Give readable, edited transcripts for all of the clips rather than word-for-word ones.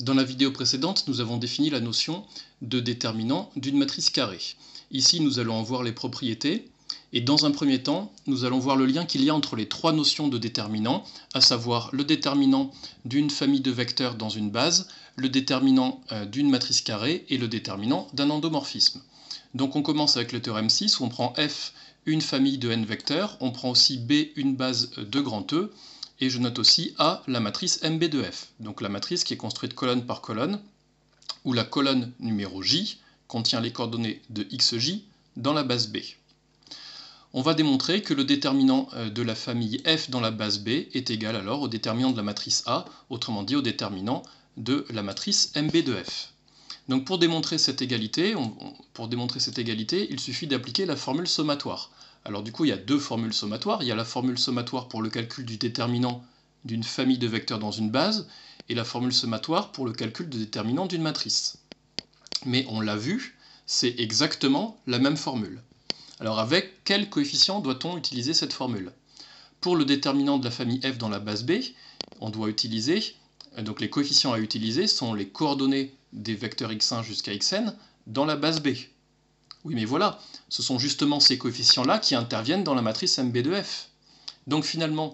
Dans la vidéo précédente, nous avons défini la notion de déterminant d'une matrice carrée. Ici, nous allons en voir les propriétés, et dans un premier temps, nous allons voir le lien qu'il y a entre les trois notions de déterminant, à savoir le déterminant d'une famille de vecteurs dans une base, le déterminant d'une matrice carrée et le déterminant d'un endomorphisme. Donc on commence avec le théorème 6, où on prend F une famille de n vecteurs, on prend aussi B une base de grand E, et je note aussi A la matrice MB de F, donc la matrice qui est construite colonne par colonne, où la colonne numéro J contient les coordonnées de XJ dans la base B. On va démontrer que le déterminant de la famille F dans la base B est égal alors au déterminant de la matrice A, autrement dit au déterminant de la matrice MB de F. Donc pour démontrer cette égalité, il suffit d'appliquer la formule sommatoire. Alors du coup, il y a deux formules sommatoires. Il y a la formule sommatoire pour le calcul du déterminant d'une famille de vecteurs dans une base, et la formule sommatoire pour le calcul du déterminant d'une matrice. Mais on l'a vu, c'est exactement la même formule. Alors avec quel coefficient doit-on utiliser cette formule? Pour le déterminant de la famille F dans la base B, on doit utiliser, donc les coefficients à utiliser sont les coordonnées des vecteurs x1 jusqu'à xn dans la base B. Oui, mais voilà, ce sont justement ces coefficients-là qui interviennent dans la matrice MB de F. Donc finalement,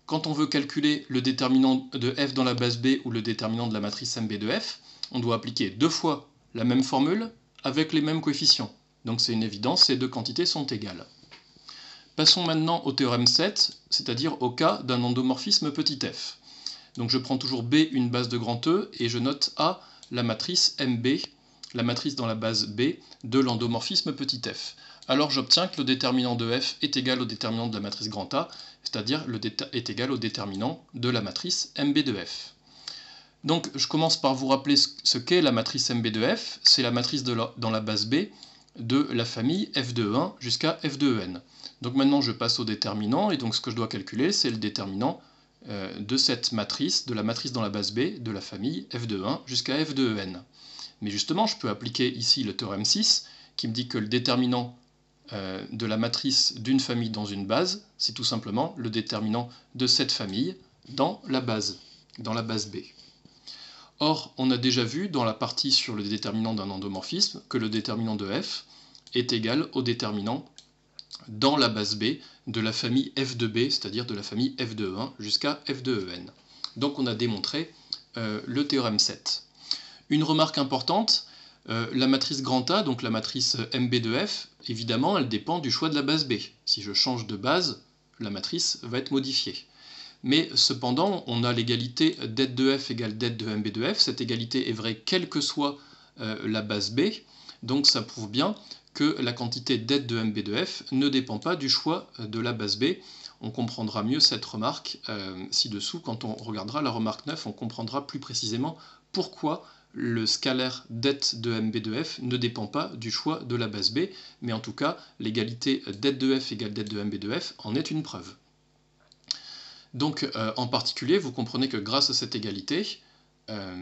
quand on veut calculer le déterminant de F dans la base B ou le déterminant de la matrice MB de F, on doit appliquer deux fois la même formule avec les mêmes coefficients. Donc c'est une évidence, ces deux quantités sont égales. Passons maintenant au théorème 7, c'est-à-dire au cas d'un endomorphisme petit f. Donc je prends toujours B une base de grand E et je note A la matrice MB, la matrice dans la base B de l'endomorphisme petit f. Alors j'obtiens que le déterminant de f est égal au déterminant de la matrice grand A, c'est-à-dire est égal au déterminant de la matrice MB de f. Donc je commence par vous rappeler ce qu'est la matrice MB de f. C'est la matrice dans la base B de la famille f de E1 jusqu'à f de En. Donc maintenant je passe au déterminant, et donc ce que je dois calculer c'est le déterminant de cette matrice, de la matrice dans la base B de la famille f de 1 jusqu'à f de En. Mais justement je peux appliquer ici le théorème 6 qui me dit que le déterminant de la matrice d'une famille dans une base, c'est tout simplement le déterminant de cette famille dans la base B. Or, on a déjà vu dans la partie sur le déterminant d'un endomorphisme que le déterminant de f est égal au déterminant dans la base B de la famille f de B, c'est-à-dire de la famille f de 1 jusqu'à f de En. Donc on a démontré le théorème 7. Une remarque importante, la matrice grand A, donc la matrice MB de f, évidemment, elle dépend du choix de la base B. Si je change de base, la matrice va être modifiée. Mais cependant, on a l'égalité det de f égale det de MB de f. Cette égalité est vraie quelle que soit la base B. Donc ça prouve bien que la quantité det de MB de f ne dépend pas du choix de la base B. On comprendra mieux cette remarque ci-dessous. Quand on regardera la remarque 9, on comprendra plus précisément pourquoi le scalaire det de MB de f ne dépend pas du choix de la base B. Mais en tout cas, l'égalité det de f égale det de MB de f en est une preuve. Donc en particulier, vous comprenez que grâce à cette égalité,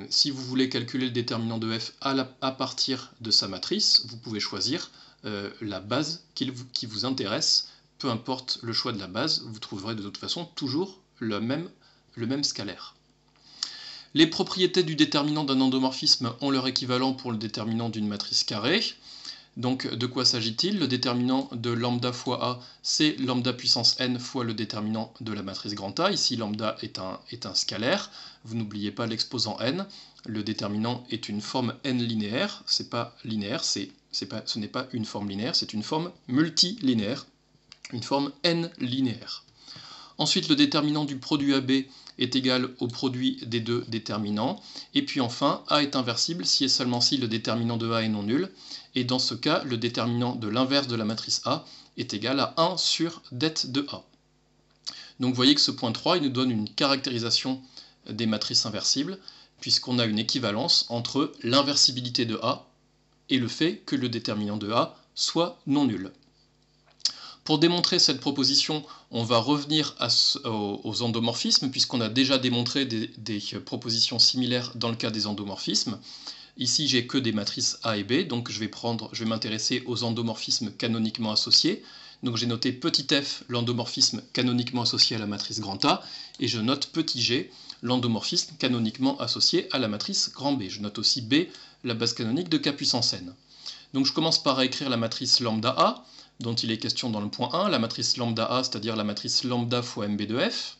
si vous voulez calculer le déterminant de f à partir de sa matrice, vous pouvez choisir la base qui vous intéresse. Peu importe le choix de la base, vous trouverez de toute façon toujours le même scalaire. Les propriétés du déterminant d'un endomorphisme ont leur équivalent pour le déterminant d'une matrice carrée. Donc de quoi s'agit-il? Le déterminant de lambda fois A, c'est lambda puissance n fois le déterminant de la matrice grand A. Ici lambda est un scalaire, vous n'oubliez pas l'exposant n. Le déterminant est une forme n linéaire, c'est pas linéaire, ce n'est pas une forme linéaire, c'est une forme multilinéaire, une forme n linéaire. Ensuite le déterminant du produit AB est égal au produit des deux déterminants. Et puis enfin, A est inversible si et seulement si le déterminant de A est non nul. Et dans ce cas, le déterminant de l'inverse de la matrice A est égal à 1 sur det de A. Donc vous voyez que ce point 3, il nous donne une caractérisation des matrices inversibles, puisqu'on a une équivalence entre l'inversibilité de A et le fait que le déterminant de A soit non nul. Pour démontrer cette proposition, on va revenir aux endomorphismes, puisqu'on a déjà démontré des propositions similaires dans le cas des endomorphismes. Ici, j'ai que des matrices A et B, donc je vais m'intéresser aux endomorphismes canoniquement associés. Donc j'ai noté petit f, l'endomorphisme canoniquement associé à la matrice grand A, et je note petit g, l'endomorphisme canoniquement associé à la matrice grand B. Je note aussi B, la base canonique de K puissance n. Donc je commence par écrire la matrice lambda A, dont il est question dans le point 1, la matrice lambda A, c'est-à-dire la matrice lambda fois MB de F.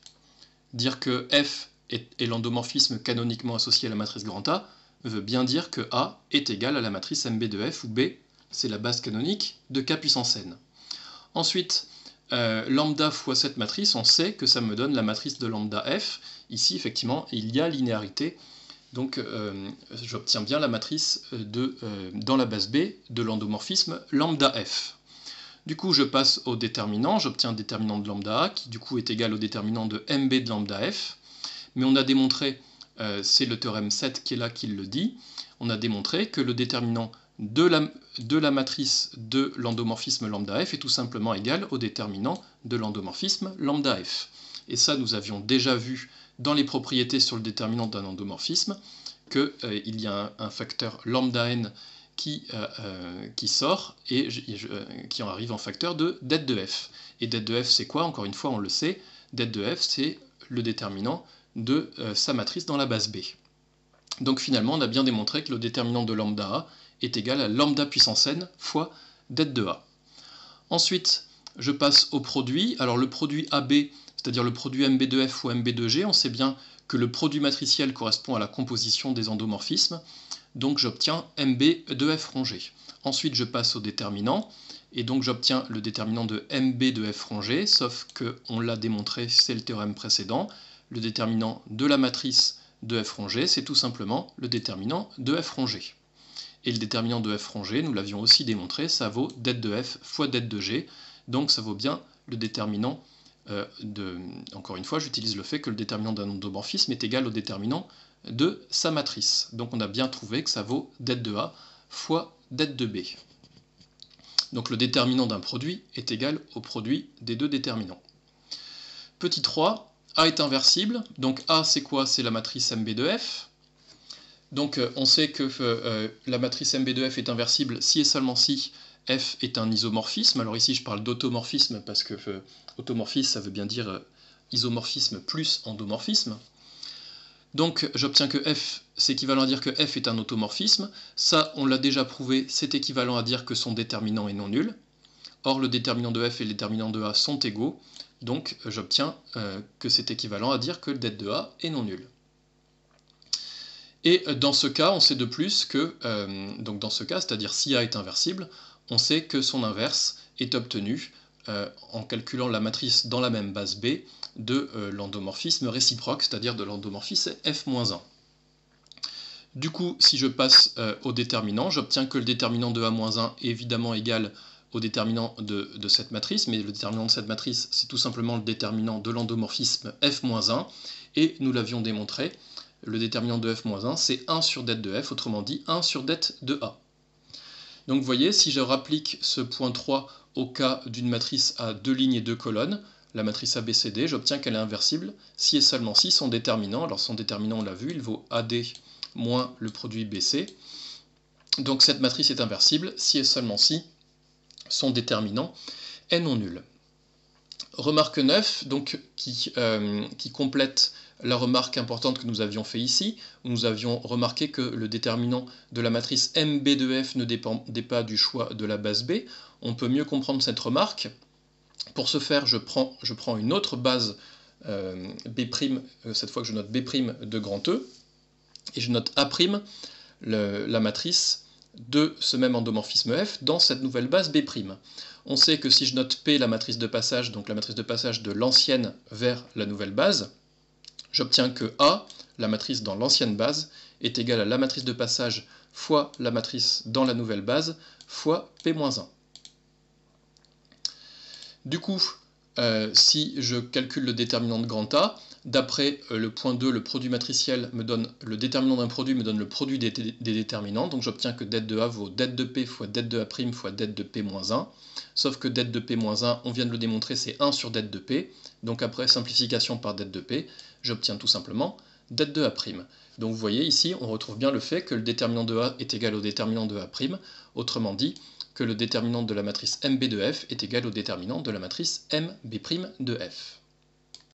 Dire que F est l'endomorphisme canoniquement associé à la matrice grand A veut bien dire que A est égal à la matrice MB de F, où B, c'est la base canonique de K puissance n. Ensuite, lambda fois cette matrice, on sait que ça me donne la matrice de lambda F. Ici, effectivement, il y a linéarité, donc j'obtiens bien la matrice dans la base B de l'endomorphisme lambda F. Du coup, je passe au déterminant, j'obtiens un déterminant de lambda A, qui du coup est égal au déterminant de MB de lambda F. Mais on a démontré, c'est le théorème 7 qui est là qui le dit, on a démontré que le déterminant de la matrice de l'endomorphisme lambda F est tout simplement égal au déterminant de l'endomorphisme lambda F. Et ça, nous avions déjà vu dans les propriétés sur le déterminant d'un endomorphisme qu'il y a un facteur lambda n qui sort et qui en arrive en facteur de det de f. Et det de f, c'est quoi? Encore une fois, on le sait, det de f, c'est le déterminant de sa matrice dans la base B. Donc finalement, on a bien démontré que le déterminant de lambda A est égal à lambda puissance n fois det de A. Ensuite, je passe au produit. Alors le produit AB, c'est-à-dire le produit MB de F fois MB de G, on sait bien que le produit matriciel correspond à la composition des endomorphismes, donc j'obtiens MB de F rond G. Ensuite, je passe au déterminant, et donc j'obtiens le déterminant de MB de F rond G, sauf qu'on l'a démontré, c'est le théorème précédent, le déterminant de la matrice de F rond G, c'est tout simplement le déterminant de F rond G. Et le déterminant de F rond G, nous l'avions aussi démontré, ça vaut det de F fois det de G, donc ça vaut bien le déterminant encore une fois, j'utilise le fait que le déterminant d'un endomorphisme est égal au déterminant de sa matrice. Donc on a bien trouvé que ça vaut det de A fois det de B. Donc le déterminant d'un produit est égal au produit des deux déterminants. Petit 3, A est inversible. Donc A, c'est quoi? C'est la matrice MB de F. Donc on sait que la matrice MB de F est inversible si et seulement si F est un isomorphisme. Alors ici je parle d'automorphisme parce que automorphisme ça veut bien dire isomorphisme plus endomorphisme. Donc j'obtiens que F, c'est équivalent à dire que F est un automorphisme. Ça on l'a déjà prouvé, c'est équivalent à dire que son déterminant est non nul. Or le déterminant de F et le déterminant de A sont égaux, donc j'obtiens que c'est équivalent à dire que le det de A est non nul. Et dans ce cas, on sait de plus que, donc dans ce cas, c'est-à-dire si A est inversible, on sait que son inverse est obtenu en calculant la matrice dans la même base B de l'endomorphisme réciproque, c'est-à-dire de l'endomorphisme F-1. Du coup, si je passe au déterminant, j'obtiens que le déterminant de A-1 est évidemment égal au déterminant de cette matrice, mais le déterminant de cette matrice, c'est tout simplement le déterminant de l'endomorphisme F-1, et nous l'avions démontré, le déterminant de F-1, c'est 1 sur det de F, autrement dit 1 sur det de A. Donc vous voyez, si je rapplique ce point 3 au cas d'une matrice à 2 lignes et 2 colonnes, la matrice ABCD, j'obtiens qu'elle est inversible si et seulement si son déterminant, alors son déterminant on l'a vu, il vaut AD moins le produit BC, donc cette matrice est inversible si et seulement si son déterminant est non nul. Remarque 9, donc, qui complète la remarque importante que nous avions fait ici, où nous avions remarqué que le déterminant de la matrice MB de F ne dépendait pas du choix de la base B. On peut mieux comprendre cette remarque. Pour ce faire, je prends une autre base B', cette fois que je note B' de grand E, et je note A', la matrice de ce même endomorphisme F dans cette nouvelle base B'. On sait que si je note P, la matrice de passage, donc la matrice de passage de l'ancienne vers la nouvelle base, j'obtiens que A, la matrice dans l'ancienne base, est égale à la matrice de passage fois la matrice dans la nouvelle base fois P-1. Du coup, si je calcule le déterminant de grand A, d'après le point 2, le produit matriciel me donne, le déterminant d'un produit me donne le produit des déterminants, donc j'obtiens que det de A vaut det de P fois det de A' fois det de P-1, sauf que det de P-1, on vient de le démontrer, c'est 1 sur det de P, donc après simplification par det de P, j'obtiens tout simplement det de A'. Donc vous voyez ici, on retrouve bien le fait que le déterminant de A est égal au déterminant de A', autrement dit, que le déterminant de la matrice MB de F est égal au déterminant de la matrice MB' de F.